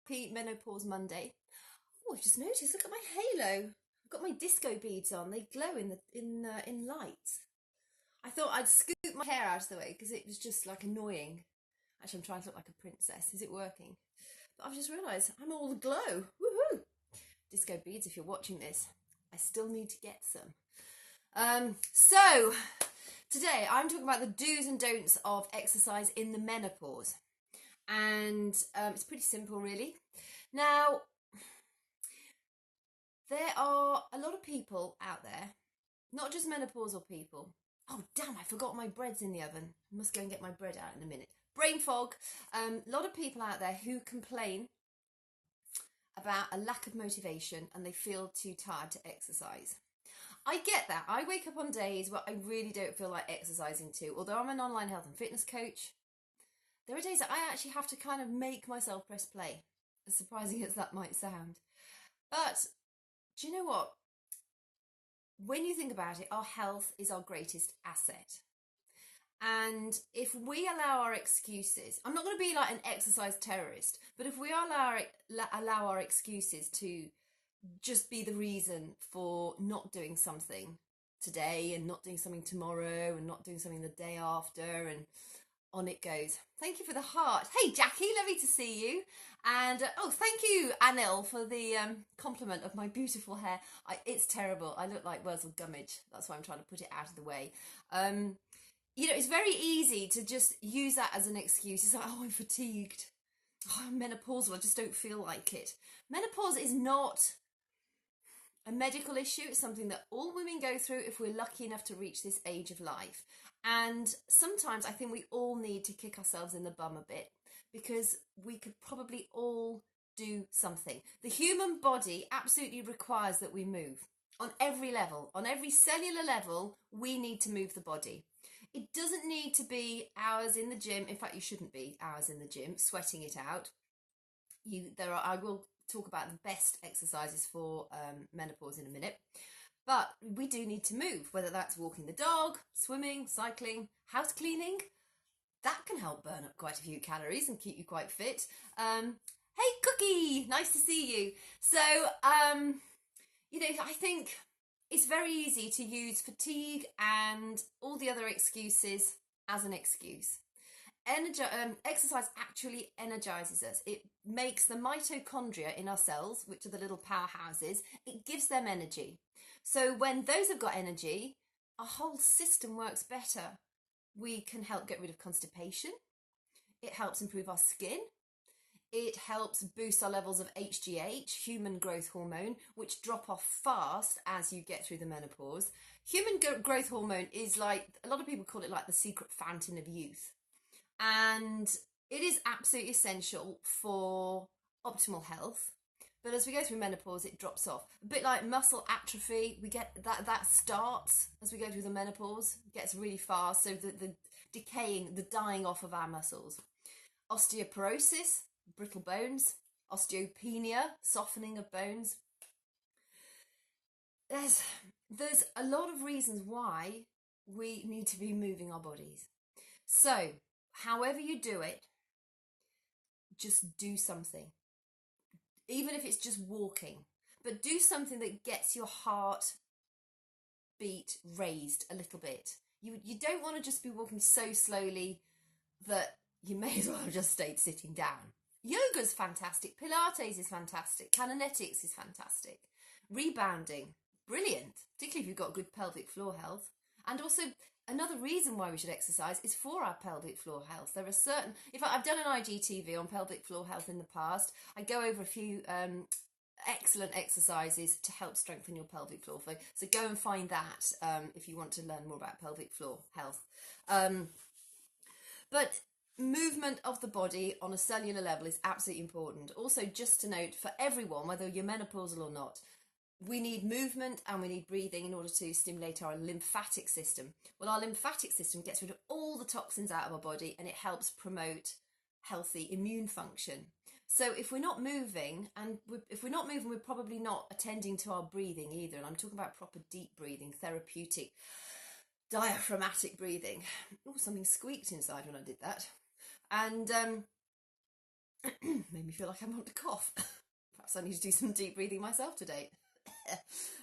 happy Menopause Monday. Oh, I've just noticed, look at my halo. I've got my disco beads on. They glow in light. I thought I'd scoop my hair out of the way because it was just like annoying. Actually, I'm trying to look like a princess. Is it working? But I've just realised I'm all aglow. Woohoo! Disco beads, if you're watching this, I still need to get some. So today I'm talking about the do's and don'ts of exercise in the menopause. And it's pretty simple, really. Now, there are a lot of people out there, not just menopausal people. Oh, damn, I forgot my bread's in the oven. I must go and get my bread out in a minute. Brain fog. A lot of people out there who complain about a lack of motivation and they feel too tired to exercise. I get that. I wake up on days where I really don't feel like exercising too. Although I'm an online health and fitness coach, there are days that I actually have to kind of make myself press play, as surprising as that might sound. But do you know what? When you think about it, our health is our greatest asset. And if we allow our excuses, I'm not going to be like an exercise terrorist, but if we allow our excuses to just be the reason for not doing something today and not doing something tomorrow and not doing something the day after, and on it goes. Thank you for the heart. Hey Jackie, lovely to see you. And oh, thank you Anil for the compliment of my beautiful hair. It's terrible. I look like Wurzel Gummidge. That's why I'm trying to put it out of the way. You know, it's very easy to just use that as an excuse. It's like, oh, I'm fatigued. Oh, I'm menopausal. I just don't feel like it. Menopause is not a medical issue. It's something that all women go through if we're lucky enough to reach this age of life. And sometimes I think we all need to kick ourselves in the bum a bit because we could probably all do something. The human body absolutely requires that we move on every level. On every cellular level, we need to move the body. It doesn't need to be hours in the gym. In fact, you shouldn't be hours in the gym sweating it out. I will talk about the best exercises for menopause in a minute. But we do need to move, whether that's walking the dog, swimming, cycling, house cleaning. That can help burn up quite a few calories and keep you quite fit. Hey Cookie, nice to see you. So, you know, I think it's very easy to use fatigue and all the other excuses as an excuse. Exercise actually energizes us. It makes the mitochondria in our cells, which are the little powerhouses, it gives them energy. So when those have got energy, our whole system works better. We can help get rid of constipation. It helps improve our skin. It helps boost our levels of HGH, human growth hormone, which drop off fast as you get through the menopause. Human growth hormone is like, a lot of people call it like the secret fountain of youth. And it is absolutely essential for optimal health. But as we go through menopause, it drops off. A bit like muscle atrophy, we get that starts as we go through the menopause. It gets really fast, so the decaying, the dying off of our muscles. Osteoporosis, brittle bones. Osteopenia, softening of bones. There's a lot of reasons why we need to be moving our bodies. So, however you do it, just do something. Even if it's just walking, but do something that gets your heart beat raised a little bit. You don't want to just be walking so slowly that you may as well have just stayed sitting down. Yoga's fantastic. Pilates is fantastic. Kinetics is fantastic. Rebounding, brilliant, particularly if you've got good pelvic floor health. And also, another reason why we should exercise is for our pelvic floor health. There are certain, in fact, I've done an IGTV on pelvic floor health in the past. I go over a few excellent exercises to help strengthen your pelvic floor. So go and find that if you want to learn more about pelvic floor health. But movement of the body on a cellular level is absolutely important. Also, just to note, for everyone, whether you're menopausal or not, we need movement and we need breathing in order to stimulate our lymphatic system. Well, our lymphatic system gets rid of all the toxins out of our body and it helps promote healthy immune function. So if we're not moving, we're probably not attending to our breathing either. And I'm talking about proper deep breathing, therapeutic, diaphragmatic breathing. Oh, something squeaked inside when I did that. And Made me feel like I want to cough. Perhaps I need to do some deep breathing myself today.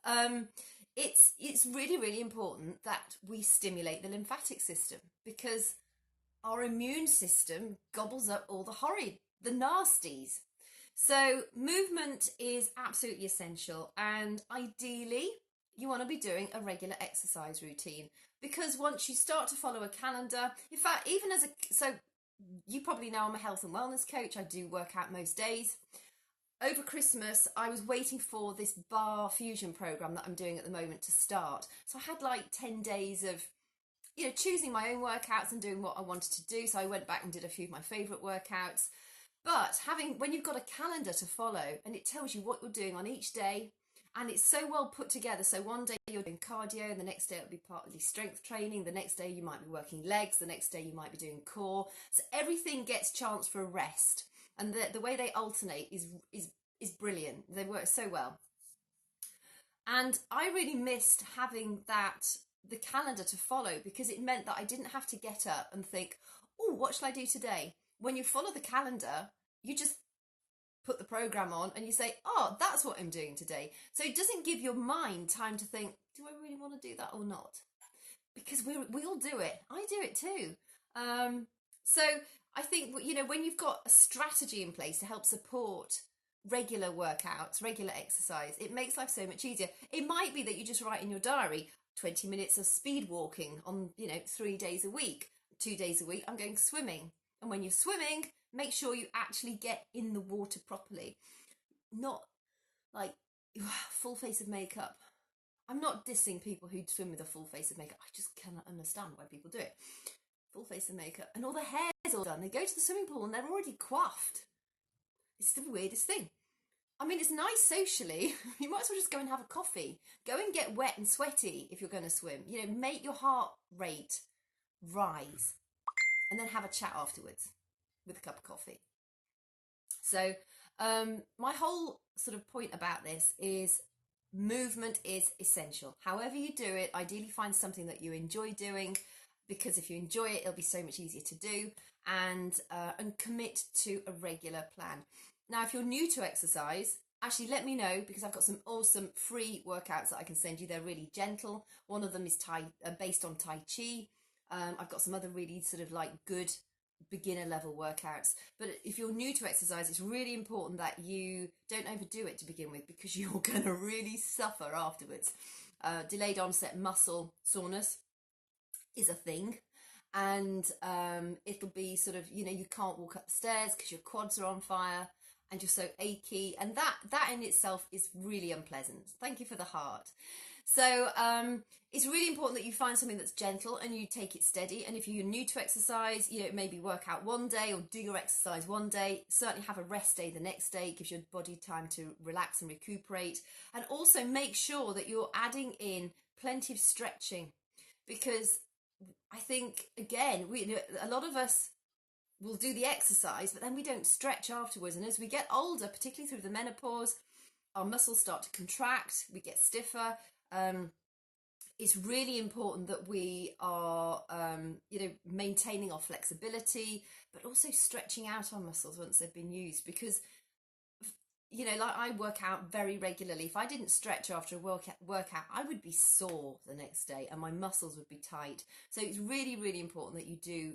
um, it's really, really important that we stimulate the lymphatic system, because our immune system gobbles up all the horrid, the nasties. So movement is absolutely essential, and ideally you want to be doing a regular exercise routine, because once you start to follow a calendar, in fact, even as a, so you probably know I'm a health and wellness coach. I do work out most days. Over Christmas, I was waiting for this bar fusion program that I'm doing at the moment to start. So I had like 10 days of, choosing my own workouts and doing what I wanted to do. So I went back and did a few of my favorite workouts. But when you've got a calendar to follow and it tells you what you're doing on each day, and it's so well put together. So one day you're doing cardio, and the next day it'll be partly strength training. The next day you might be working legs. The next day you might be doing core. So everything gets chance for a rest. And the way they alternate is brilliant. They work so well. And I really missed having the calendar to follow, because it meant that I didn't have to get up and think, oh, what shall I do today? When you follow the calendar, you just put the program on and you say, oh, that's what I'm doing today. So it doesn't give your mind time to think, do I really want to do that or not? Because we all do it. I do it too. So I think, when you've got a strategy in place to help support regular workouts, regular exercise, it makes life so much easier. It might be that you just write in your diary 20 minutes of speed walking on, 3 days a week. 2 days a week, I'm going swimming. And when you're swimming, make sure you actually get in the water properly. Not like full face of makeup. I'm not dissing people who swim with a full face of makeup. I just cannot understand why people do it. Full face of makeup and all the hair's all done. They go to the swimming pool and they're already coiffed. It's the weirdest thing. I mean, it's nice socially. You might as well just go and have a coffee. Go and get wet and sweaty if you're going to swim. Make your heart rate rise, and then have a chat afterwards with a cup of coffee. So my whole sort of point about this is movement is essential. However you do it, ideally find something that you enjoy doing, because if you enjoy it, it'll be so much easier to do, and commit to a regular plan. Now, if you're new to exercise, actually let me know, because I've got some awesome free workouts that I can send you. They're really gentle. One of them is based on Tai Chi. I've got some other really sort of like good beginner level workouts. But if you're new to exercise, it's really important that you don't overdo it to begin with, because you're going to really suffer afterwards. Delayed onset muscle soreness is a thing, and it'll be sort of, you can't walk up the stairs because your quads are on fire and you're so achy, and that in itself is really unpleasant. Thank you for the heart. So it's really important that you find something that's gentle and you take it steady. And if you're new to exercise, maybe work out one day or do your exercise one day. Certainly have a rest day the next day. It gives your body time to relax and recuperate. And also make sure that you're adding in plenty of stretching, because I think, again, a lot of us will do the exercise, but then we don't stretch afterwards. And as we get older, particularly through the menopause, our muscles start to contract, we get stiffer. It's really important that we are, maintaining our flexibility, but also stretching out our muscles once they've been used, because, like I work out very regularly. If I didn't stretch after a workout, I would be sore the next day and my muscles would be tight. So it's really, really important that you do,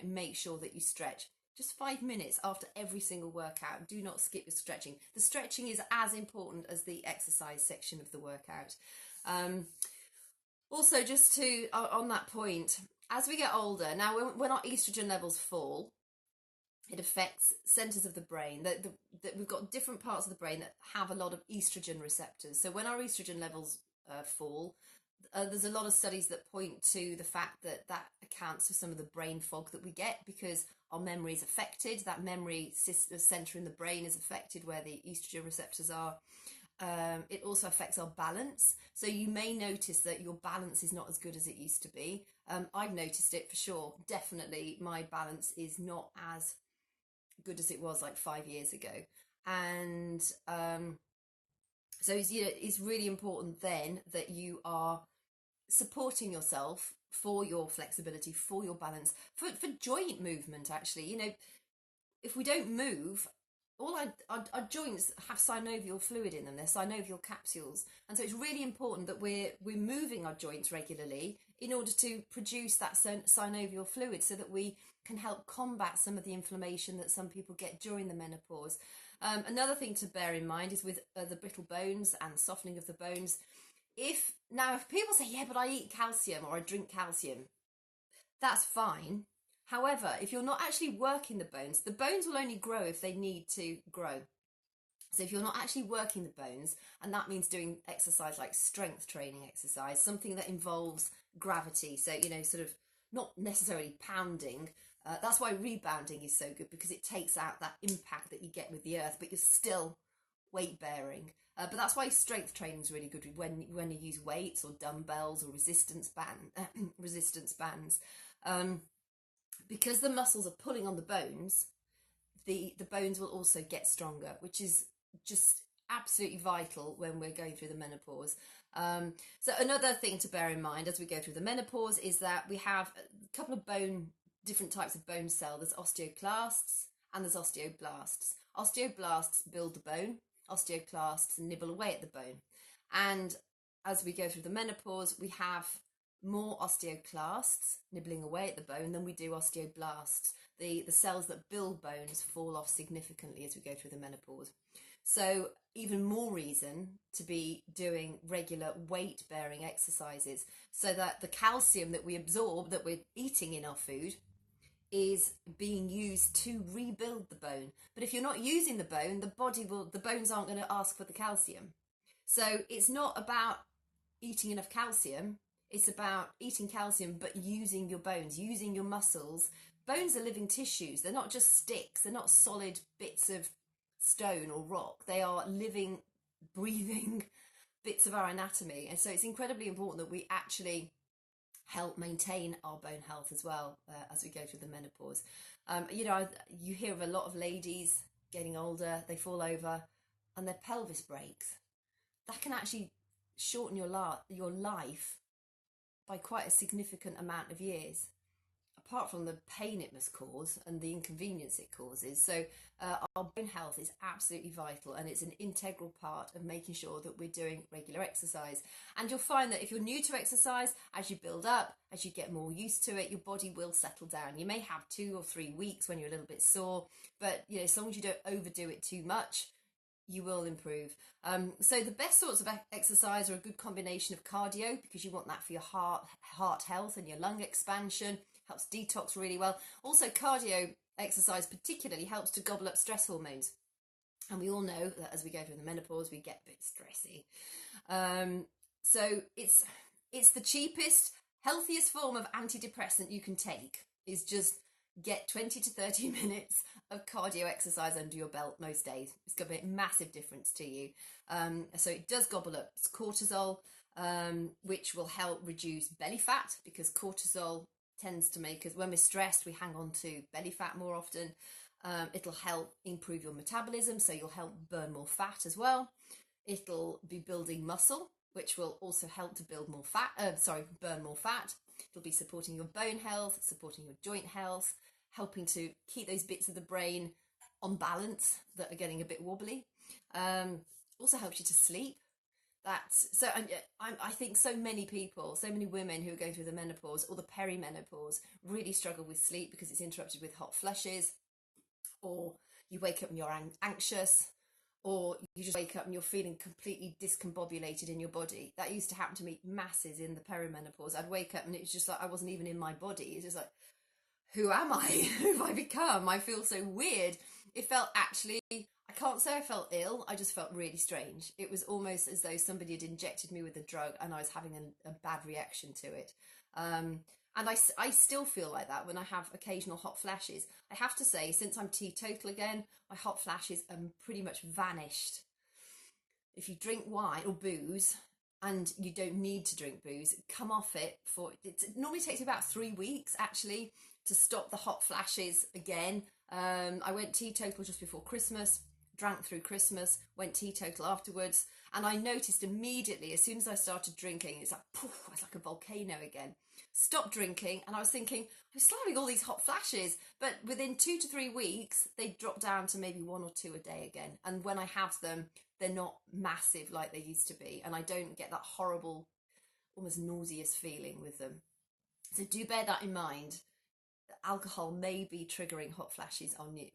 make sure that you stretch. Just 5 minutes after every single workout. Do not skip your stretching. The stretching is as important as the exercise section of the workout. Also, just to on that point, as we get older, now when our estrogen levels fall, it affects centers of the brain. We've got different parts of the brain that have a lot of estrogen receptors. So when our estrogen levels fall, there's a lot of studies that point to the fact that accounts for some of the brain fog that we get, because our memory is affected. That memory center in the brain is affected where the estrogen receptors are. It also affects our balance. So you may notice that your balance is not as good as it used to be. I've noticed it for sure. Definitely my balance is not as good as it was like 5 years ago. And so it's really important then that you are supporting yourself for your flexibility, for your balance, for joint movement. Actually, if we don't move, our joints have synovial fluid in them. They're synovial capsules, and so it's really important that we're moving our joints regularly in order to produce that synovial fluid, so that we can help combat some of the inflammation that some people get during the menopause. Another thing to bear in mind is with the brittle bones and softening of the bones. If people say, yeah, but I eat calcium or I drink calcium, that's fine. However, if you're not actually working the bones will only grow if they need to grow. So if you're not actually working the bones, and that means doing exercise like strength training exercise, something that involves gravity, so, sort of not necessarily pounding. That's why rebounding is so good, because it takes out that impact that you get with the earth, but you're still weight bearing. But that's why strength training is really good when you use weights or dumbbells or resistance bands. Because the muscles are pulling on the bones, the bones will also get stronger, which is just absolutely vital when we're going through the menopause. So another thing to bear in mind as we go through the menopause is that we have a couple of different types of bone cell. There's osteoclasts and there's osteoblasts. Osteoblasts build the bone, osteoclasts nibble away at the bone. And as we go through the menopause, we have more osteoclasts nibbling away at the bone than we do osteoblasts. The cells that build bones fall off significantly as we go through the menopause. So even more reason to be doing regular weight-bearing exercises, so that the calcium that we absorb, that we're eating in our food, is being used to rebuild the bone. But if you're not using the bone, the bones aren't going to ask for the calcium. So it's not about eating enough calcium. It's about eating calcium, but using your bones, using your muscles. Bones are living tissues. They're not just sticks. They're not solid bits of stone or rock. They are living, breathing bits of our anatomy. And so it's incredibly important that we actually help maintain our bone health as well as we go through the menopause. You hear of a lot of ladies getting older, they fall over and their pelvis breaks. That can actually shorten your life by quite a significant amount of years, apart from the pain it must cause and the inconvenience it causes. So our bone health is absolutely vital, and it's an integral part of making sure that we're doing regular exercise. And you'll find that if you're new to exercise, as you build up, as you get more used to it, your body will settle down. You may have 2 or 3 weeks when you're a little bit sore, but as long as you don't overdo it too much, you will improve. So the best sorts of exercise are a good combination of cardio, because you want that for your heart health and your lung expansion. Helps detox really well. Also, cardio exercise particularly helps to gobble up stress hormones. And we all know that as we go through the menopause, we get a bit stressy. So it's the cheapest, healthiest form of antidepressant you can take, is just get 20 to 30 minutes of cardio exercise under your belt most days. It's going to make a massive difference to you. So it does gobble up cortisol, which will help reduce belly fat, because cortisol tends to make us, when we're stressed, we hang on to belly fat more often. It'll help improve your metabolism, so you'll help burn more fat as well. It'll be building muscle, which will also help to burn more fat. It'll be supporting your bone health, supporting your joint health, helping to keep those bits of the brain on balance that are getting a bit wobbly. Also helps you to sleep. I think so many people, so many women who are going through the menopause or the perimenopause really struggle with sleep, because it's interrupted with hot flushes, or you wake up and you're anxious, or you just wake up and you're feeling completely discombobulated in your body. That used to happen to me masses in the perimenopause. I'd wake up and it's just like I wasn't even in my body. It's just like, who am I? Who have I become? I feel so weird. It felt actually, I can't say I felt ill, I just felt really strange. It was almost as though somebody had injected me with a drug and I was having a bad reaction to it. And I still feel like that when I have occasional hot flashes. I have to say, since I'm teetotal again, my hot flashes are pretty much vanished. If you drink wine or booze, and you don't need to drink booze, come off it it normally takes about 3 weeks actually to stop the hot flashes again. I went teetotal just before Christmas, drank through Christmas, went teetotal afterwards, and I noticed immediately as soon as I started drinking, it's like poof, it's like a volcano again. Stopped drinking, and I was thinking, I'm still having all these hot flashes, but within 2 to 3 weeks, they drop down to maybe 1 or 2 a day again. And when I have them, they're not massive like they used to be, and I don't get that horrible, almost nauseous feeling with them. So do bear that in mind. Alcohol may be triggering hot flashes on you,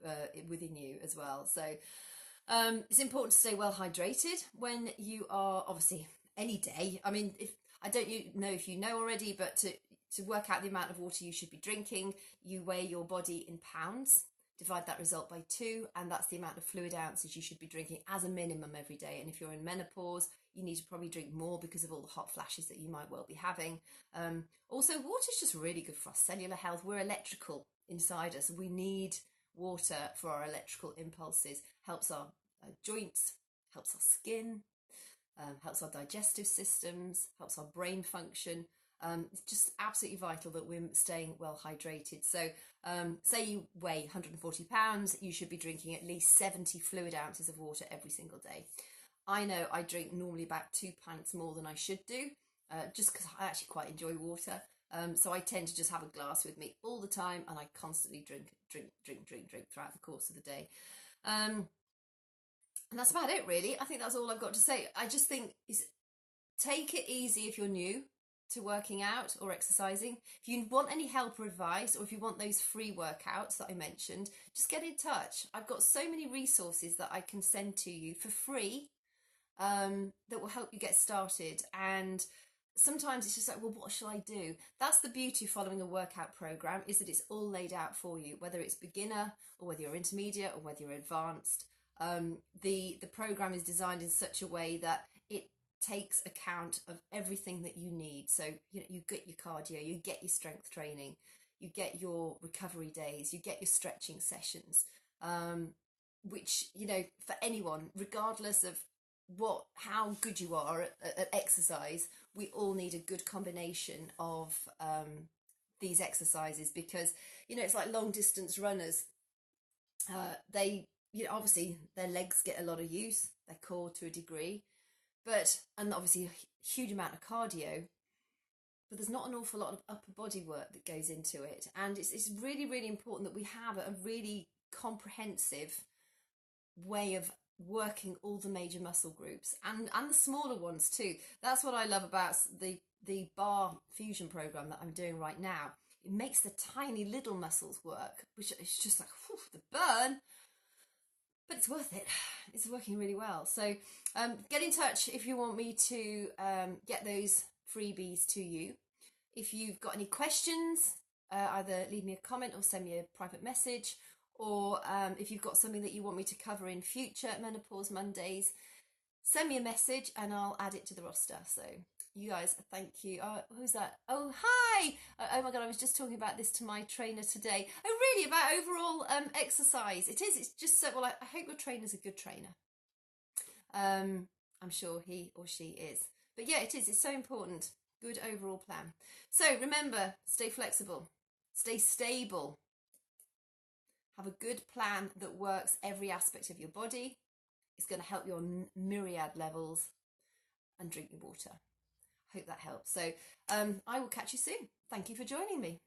within you as well. So it's important to stay well hydrated when you are, obviously, any day. I mean, if I don't know if you know already, but to work out the amount of water you should be drinking, you weigh your body in pounds, divide that result by 2, and that's the amount of fluid ounces you should be drinking as a minimum every day. And if you're in menopause, you need to probably drink more because of all the hot flashes that you might well be having. Also, water is just really good for our cellular health. We're electrical inside us. We need water for our electrical impulses. Helps our joints, helps our skin, helps our digestive systems, helps our brain function. It's just absolutely vital that we're staying well hydrated. So say you weigh 140 pounds, you should be drinking at least 70 fluid ounces of water every single day. I know I drink normally about 2 pints more than I should do, just because I actually quite enjoy water. So I tend to just have a glass with me all the time, and I constantly drink throughout the course of the day. And that's about it, really. I think that's all I've got to say. I just think take it easy if you're new to working out or exercising. If you want any help or advice, or if you want those free workouts that I mentioned, just get in touch. I've got so many resources that I can send to you for free that will help you get started. And sometimes it's just like, well, what shall I do? That's the beauty of following a workout program, is that it's all laid out for you, whether it's beginner or whether you're intermediate or whether you're advanced. The program is designed in such a way that it takes account of everything that you need. So you get your cardio, you get your strength training, you get your recovery days, you get your stretching sessions, which, for anyone, regardless of how good you are at exercise, we all need a good combination of these exercises, because it's like long distance runners. They obviously their legs get a lot of use, their core to a degree, and obviously a huge amount of cardio, but there's not an awful lot of upper body work that goes into it. And it's really, really important that we have a really comprehensive way of working all the major muscle groups and the smaller ones too. That's what I love about the bar fusion program that I'm doing right now. It makes the tiny little muscles work, which is just like, whew, the burn, but it's worth it. It's working really well. So get in touch if you want me to get those freebies to you. If you've got any questions, either leave me a comment or send me a private message, or if you've got something that you want me to cover in future Menopause Mondays, send me a message and I'll add it to the roster. So you guys, thank you. Who's that? Oh, hi. Oh my God, I was just talking about this to my trainer today. Oh, really? About overall exercise. It is. It's just so, well, I hope your trainer's a good trainer. I'm sure he or she is. But yeah, it is. It's so important. Good overall plan. So remember, stay flexible, stay stable. Have a good plan that works every aspect of your body. It's going to help your myriad levels, and drink your water. Hope that helps. So I will catch you soon. Thank you for joining me.